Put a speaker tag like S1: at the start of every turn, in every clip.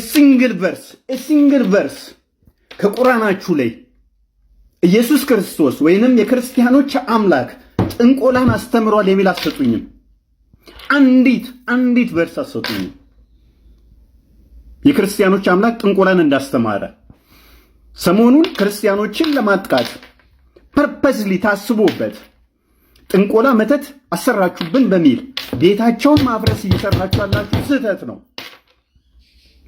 S1: ሲንግል ቨርስ ከቁርአናችሁ ላይ ኢየሱስ ክርስቶስ ወይንም የክርስቲያኖች አምላክ ጥንቆላን አስተምሯል የሚል አትሰጡኝም። አንዲት ቨርስ አትሰጡኝም። የክርስቲያኖች አምላክ ጥንቆላን እንዳስተማረ ሰሞኑን ክርስቲያኖችን ለማጥቃት ፐርፐስሊ ታስቦበት ጥንቆላ መተት አሰራችሁብን በሚል ቤታቸውን ማፍረስ እየሰራችሁ ያላችሁ ስህተት ነው።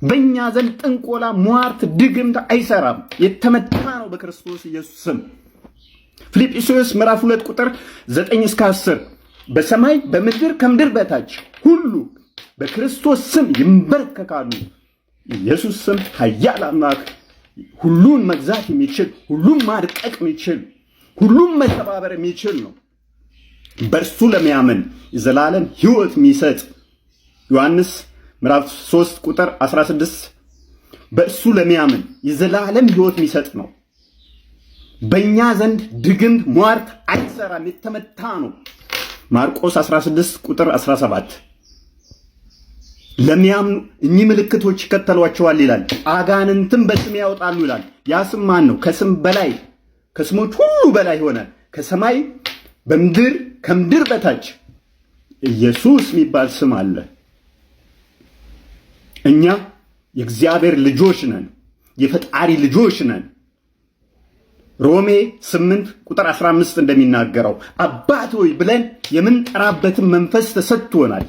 S1: በእኛ ዘንድ ጥንቆላ፣ ሟርት፣ ድግምት አይሰራም። የተመታ ነው በክርስቶስ ኢየሱስ ስም። ፊልጵስዩስ ምዕራፍ 2 ቁጥር 9 እስከ 10 በሰማይ በምድር ከምድር በታች ሁሉ በክርስቶስ ስም ይንበረከካሉ። ኢየሱስ ስም ኃያል አምላክ፣ ሁሉን መግዛት የሚችል፣ ሁሉን ማድቀቅ የሚችል፣ ሁሉን መተባበር የሚችል ነው። በእርሱ ለሚያምን የዘላለም ሕይወት የሚሰጥ ዮሐንስ ምዕራፍ 3 ቁጥር 16 በእሱ ለሚያምን የዘላለም ሕይወት የሚሰጥ ነው። በእኛ ዘንድ ድግምት ሟርት አይሰራም፣ የተመታ ነው። ማርቆስ 16 ቁጥር 17 ለሚያምኑ እኚህ ምልክቶች ይከተሏቸዋል ይላል። አጋንንትም በስም ያወጣሉ ይላል። ያ ስም ማን ነው? ከስም በላይ ከስሞች ሁሉ በላይ ሆነ ከሰማይ በምድር ከምድር በታች ኢየሱስ የሚባል ስም አለ። እኛ የእግዚአብሔር ልጆች ነን፣ የፈጣሪ ልጆች ነን። ሮሜ 8 ቁጥር 15 እንደሚናገረው አባት ሆይ ብለን የምንጠራበትን መንፈስ ተሰጥቶናል።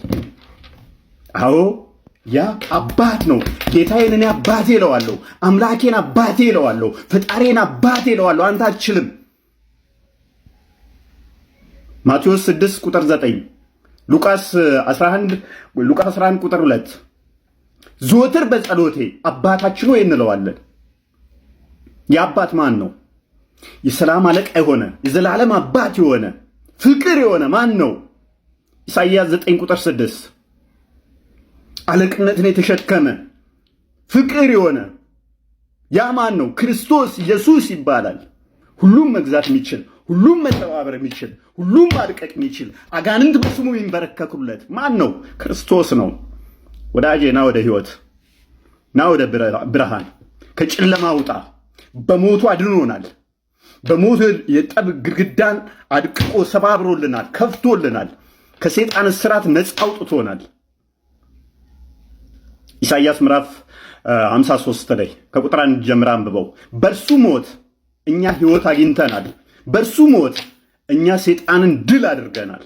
S1: አዎ ያ አባት ነው። ጌታዬን እኔ አባቴ እለዋለሁ፣ አምላኬን አባቴ እለዋለሁ፣ ፈጣሪን አባቴ እለዋለሁ። አንተ አትችልም። ማቴዎስ 6 ቁጥር 9 ሉቃስ 11 ቁጥር 2 ዘወትር በጸሎቴ አባታችን ሆይ እንለዋለን። የአባት ማን ነው? የሰላም አለቃ የሆነ የዘላለም አባት የሆነ ፍቅር የሆነ ማን ነው? ኢሳይያስ 9 ቁጥር 6 አለቅነትን የተሸከመ ፍቅር የሆነ ያ ማን ነው? ክርስቶስ ኢየሱስ ይባላል። ሁሉም መግዛት የሚችል፣ ሁሉም መተባበር የሚችል፣ ሁሉም ማድቀቅ የሚችል፣ አጋንንት በስሙ የሚንበረከኩለት ማን ነው? ክርስቶስ ነው። ወዳጄ ና ወደ ህይወት፣ ና ወደ ብርሃን። ከጨለማ ውጣ። በሞቱ አድኖናል። በሞቱ የጠብ ግድግዳን አድቅቆ ሰባብሮልናል፣ ከፍቶልናል። ከሰይጣን እስራት ነፃ አውጥቶናል። ኢሳይያስ ምዕራፍ 53 ላይ ከቁጥር 1 ጀምራ አንብበው። በእርሱ ሞት እኛ ህይወት አግኝተናል። በእርሱ ሞት እኛ ሰይጣንን ድል አድርገናል።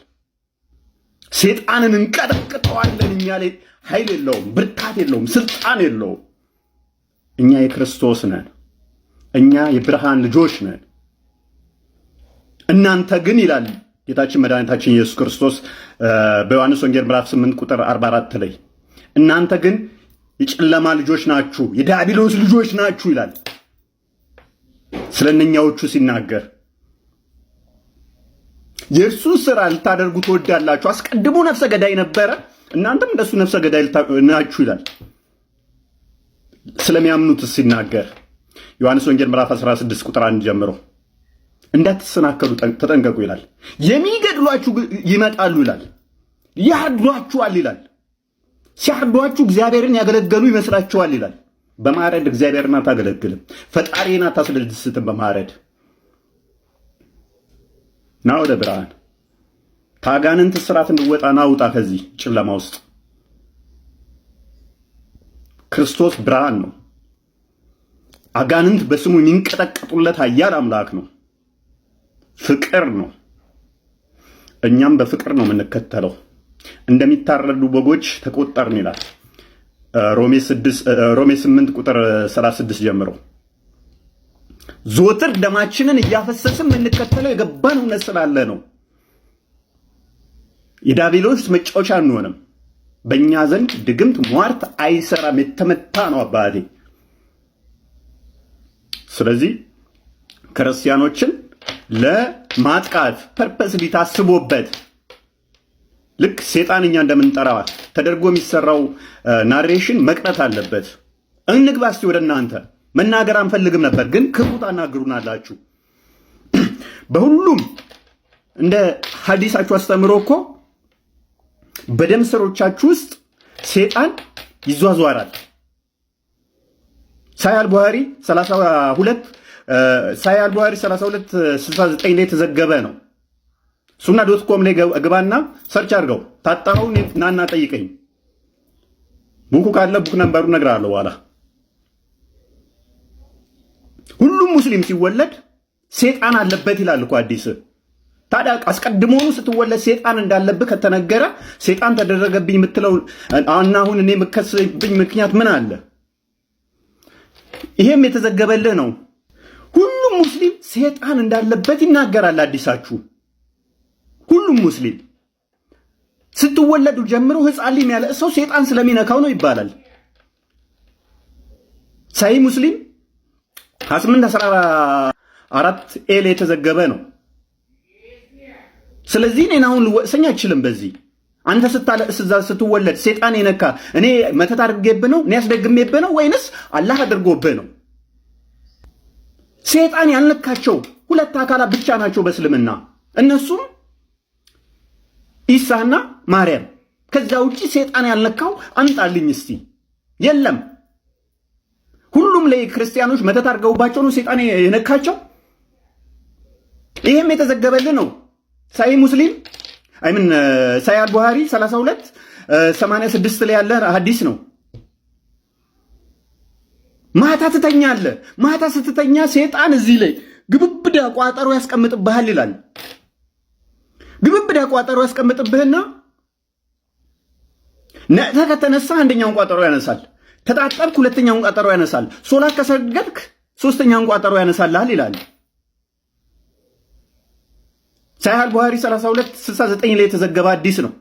S1: ሰይጣንን እንቀጠቅጠዋለን። እኛ ላይ ኃይል የለውም፣ ብርታት የለውም፣ ስልጣን የለውም። እኛ የክርስቶስ ነን። እኛ የብርሃን ልጆች ነን። እናንተ ግን ይላል ጌታችን መድኃኒታችን ኢየሱስ ክርስቶስ በዮሐንስ ወንጌል ምዕራፍ 8 ቁጥር 44 ላይ እናንተ ግን የጨለማ ልጆች ናችሁ፣ የዲያብሎስ ልጆች ናችሁ ይላል ስለነኛዎቹ ሲናገር። የእርሱ ስራ ልታደርጉ ትወዳላችሁ። አስቀድሞ ነፍሰ ገዳይ ነበረ፣ እናንተም እንደሱ ነፍሰ ገዳይ ናችሁ ይላል ስለሚያምኑት ሲናገር። ዮሐንስ ወንጌል ምዕራፍ 16 ቁጥር 1 ጀምሮ እንዳትሰናከሉ ተጠንቀቁ ይላል። የሚገድሏችሁ ይመጣሉ ይላል፣ ያርዷችኋል ይላል። ሲያርዷችሁ እግዚአብሔርን ያገለገሉ ይመስላችኋል ይላል። በማረድ እግዚአብሔርን አታገለግልም፣ ፈጣሪን አታስደስትም። በማረድ ና ወደ ብርሃን፣ ከአጋንንት እስራት እንድወጣ ና ውጣ ከዚህ ጨለማ ውስጥ። ክርስቶስ ብርሃን ነው። አጋንንት በስሙ የሚንቀጠቀጡለት ኃያል አምላክ ነው። ፍቅር ነው። እኛም በፍቅር ነው የምንከተለው። እንደሚታረዱ በጎች ተቆጠርን ይላል ሮሜ 8 ቁጥር 36 ጀምሮ። ዘወትር ደማችንን እያፈሰስን የምንከተለው የገባን እውነት ስላለ ነው። የዲያብሎስ መጫወቻ አንሆንም። በእኛ ዘንድ ድግምት ሟርት አይሰራም፣ የተመታ ነው አባቴ። ስለዚህ ክርስቲያኖችን ለማጥቃት ፐርፐስ ሊታስቦበት ልክ ሰይጣን እኛ እንደምንጠራ ተደርጎ የሚሰራው ናሬሽን መቅረት አለበት። እንግባ እስቲ ወደ እናንተ። መናገር አንፈልግም ነበር፣ ግን ክፉ ታናግሩናላችሁ። በሁሉም እንደ ሐዲሳችሁ አስተምሮ እኮ በደም ስሮቻችሁ ውስጥ ሰይጣን ይዟዟራል። ሳሂህ አልቡኻሪ 3269 ላይ የተዘገበ ነው። ሱና.ኮም ላይ ግባና ሰርች አድርገው ታጣሁን ናና ጠይቀኝ። ቡኩ ካለ ቡክ ነምበሩ እነግርሃለሁ በኋላ። ሁሉም ሙስሊም ሲወለድ ሴጣን አለበት ይላል እኮ ሐዲስ። ታዲያ አስቀድሞኑ ስትወለድ ሴጣን እንዳለብህ ከተነገረ ሴጣን ተደረገብኝ የምትለው አሁን እኔ የምከስብኝ ምክንያት ምን አለ? ይሄም የተዘገበልህ ነው። ሁሉም ሙስሊም ሴጣን እንዳለበት ይናገራል ሐዲሳችሁ። ሁሉም ሙስሊም ስትወለዱ ጀምሮ ሕፃን ልጅ ያለ ሰው ሴጣን ስለሚነካው ነው ይባላል። ሳሂህ ሙስሊም 2814 ኤል የተዘገበ ነው። ስለዚህ እኔን አሁን ልወቅሰኝ አይችልም በዚህ። አንተ ስትወለድ ሴጣን የነካ እኔ መተት አድርጌብህ ነው? እኔ ያስደግሜብህ ነው? ወይንስ አላህ አድርጎብህ ነው? ሴጣን ያልነካቸው ሁለት አካላት ብቻ ናቸው በእስልምና፣ እነሱም ኢሳና ማርያም። ከዛ ውጪ ሴጣን ያልነካው አንጣልኝ እስቲ። የለም። ሁሉም ላይ ክርስቲያኖች መተት አድርገውባቸው ነው ሴጣን የነካቸው። ይሄም የተዘገበልህ ነው። ሳሂህ ሙስሊም ሳሂህ አልቡኻሪ 3286 ላይ ያለ ሐዲስ ነው። ማታ ትተኛለህ። ማታ ስትተኛ ሴጣን እዚህ ላይ ግብብዳ ቋጠሮ ያስቀምጥብሃል ይላል። ግብብዳ ቋጠሮ ያስቀምጥብህና ነቅተህ ከተነሳ አንደኛውን ቋጠሮ ያነሳል። ተጣጣብክ ሁለተኛውን ቋጠሮ ያነሳል። ሶላት ከሰገድክ ሶስተኛውን ቋጠሮ ያነሳልሃል ይላል። ሳሂህ አልቡኻሪ 3269 ላይ የተዘገበ ሐዲስ ነው።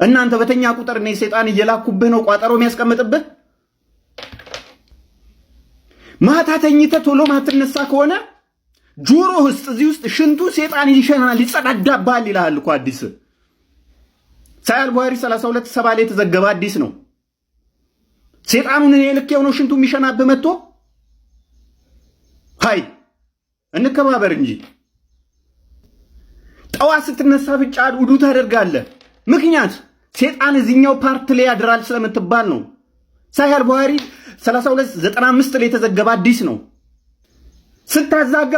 S1: እናንተ በተኛ ቁጥር እኔ ሴጣን እየላኩብህ ነው ቋጠሮ የሚያስቀምጥብህ። ማታ ተኝተህ ቶሎ ማትነሳ ከሆነ ጆሮ ውስጥ እዚህ ውስጥ ሽንቱ ሴጣን ይሸናል ይጸዳዳብሃል ይላል እኮ ሐዲስ። ሳሂህ አልቡኻሪ 3270 ላይ የተዘገበ ሐዲስ ነው። ሴጣኑን እኔ ልክ የሆነው ሽንቱ የሚሸናብህ መጥቶ ሃይ እንከባበር እንጂ ጠዋት ስትነሳ ብቻ ውዱ ታደርጋለህ። ምክንያት ሴጣን እዚህኛው ፓርት ላይ ያድራል ስለምትባል ነው። ሳሂህ አልቡኻሪ 3295 ላይ የተዘገበ ሐዲስ ነው። ስታዛጋ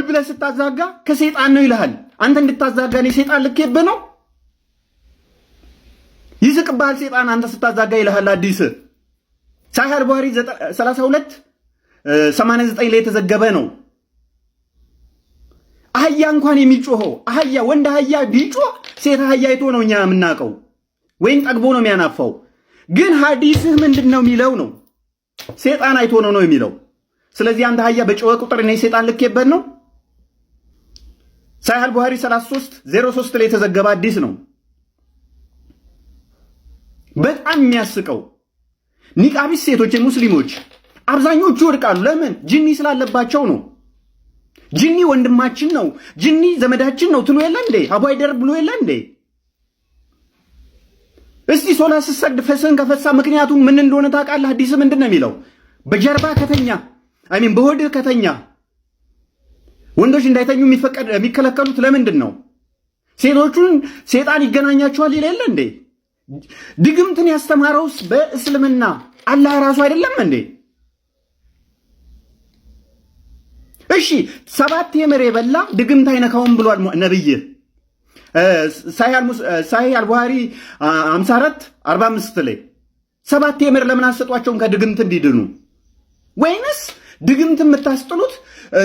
S1: ብለህ ስታዛጋ ከሴጣን ነው ይልሃል። አንተ እንድታዛጋ እኔ ሴጣን ልኬብህ ነው? ይስቅብሃል ሴጣን አንተ ስታዛጋ ይልሃል ሐዲስ። ሳሂህ አልቡኻሪ 3289 ላይ የተዘገበ ነው። አህያ እንኳን የሚጮኸው አህያ ወንድ አህያ ቢጮህ ሴት አህያ አይቶ ነው እኛ የምናውቀው፣ ወይም ጠግቦ ነው የሚያናፋው። ግን ሐዲስህ ምንድን ነው የሚለው ነው ሴጣን አይቶ ነው የሚለው። ስለዚህ አንተ አህያ በጮኸ ቁጥር እኔ ሴጣን ልኬበት ነው። ሳሂህ አልቡኻሪ 3303 ላይ የተዘገበ ሐዲስ ነው። በጣም የሚያስቀው ኒቃቢስ ሴቶች ሙስሊሞች አብዛኞቹ ይወድቃሉ። ለምን? ጅኒ ስላለባቸው ነው። ጅኒ ወንድማችን ነው፣ ጅኒ ዘመዳችን ነው ትሉ የለ እንዴ? አቡ አይደር ብሎ የለ እንዴ? እስቲ ሶላት ስትሰግድ ፈስህን ከፈሳ ምክንያቱም ምን እንደሆነ ታውቃለህ? ሐዲስ ምንድን ነው የሚለው? በጀርባ ከተኛ በሆድህ ከተኛ ወንዶች እንዳይተኙ የሚከለከሉት ለምንድን ነው? ሴቶቹን ሴጣን ይገናኛቸዋል ይላል እንዴ? ድግምትን ያስተማረውስ በእስልምና አላህ ራሱ አይደለም እንዴ? እሺ 7 የምር የበላ ድግምት አይነካውም ብሏል ነብይ። ሳሂህ አልቡኻሪ 5445 ላይ 7 የምር ለምን አሰጧቸውም ከድግምት እንዲድኑ? ወይንስ ድግምት የምታስጥሉት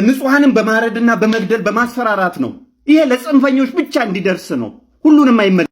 S1: ንጹሐንን በማረድና በመግደል በማስፈራራት ነው? ይሄ ለጽንፈኞች ብቻ እንዲደርስ ነው። ሁሉንም አይመለከትም።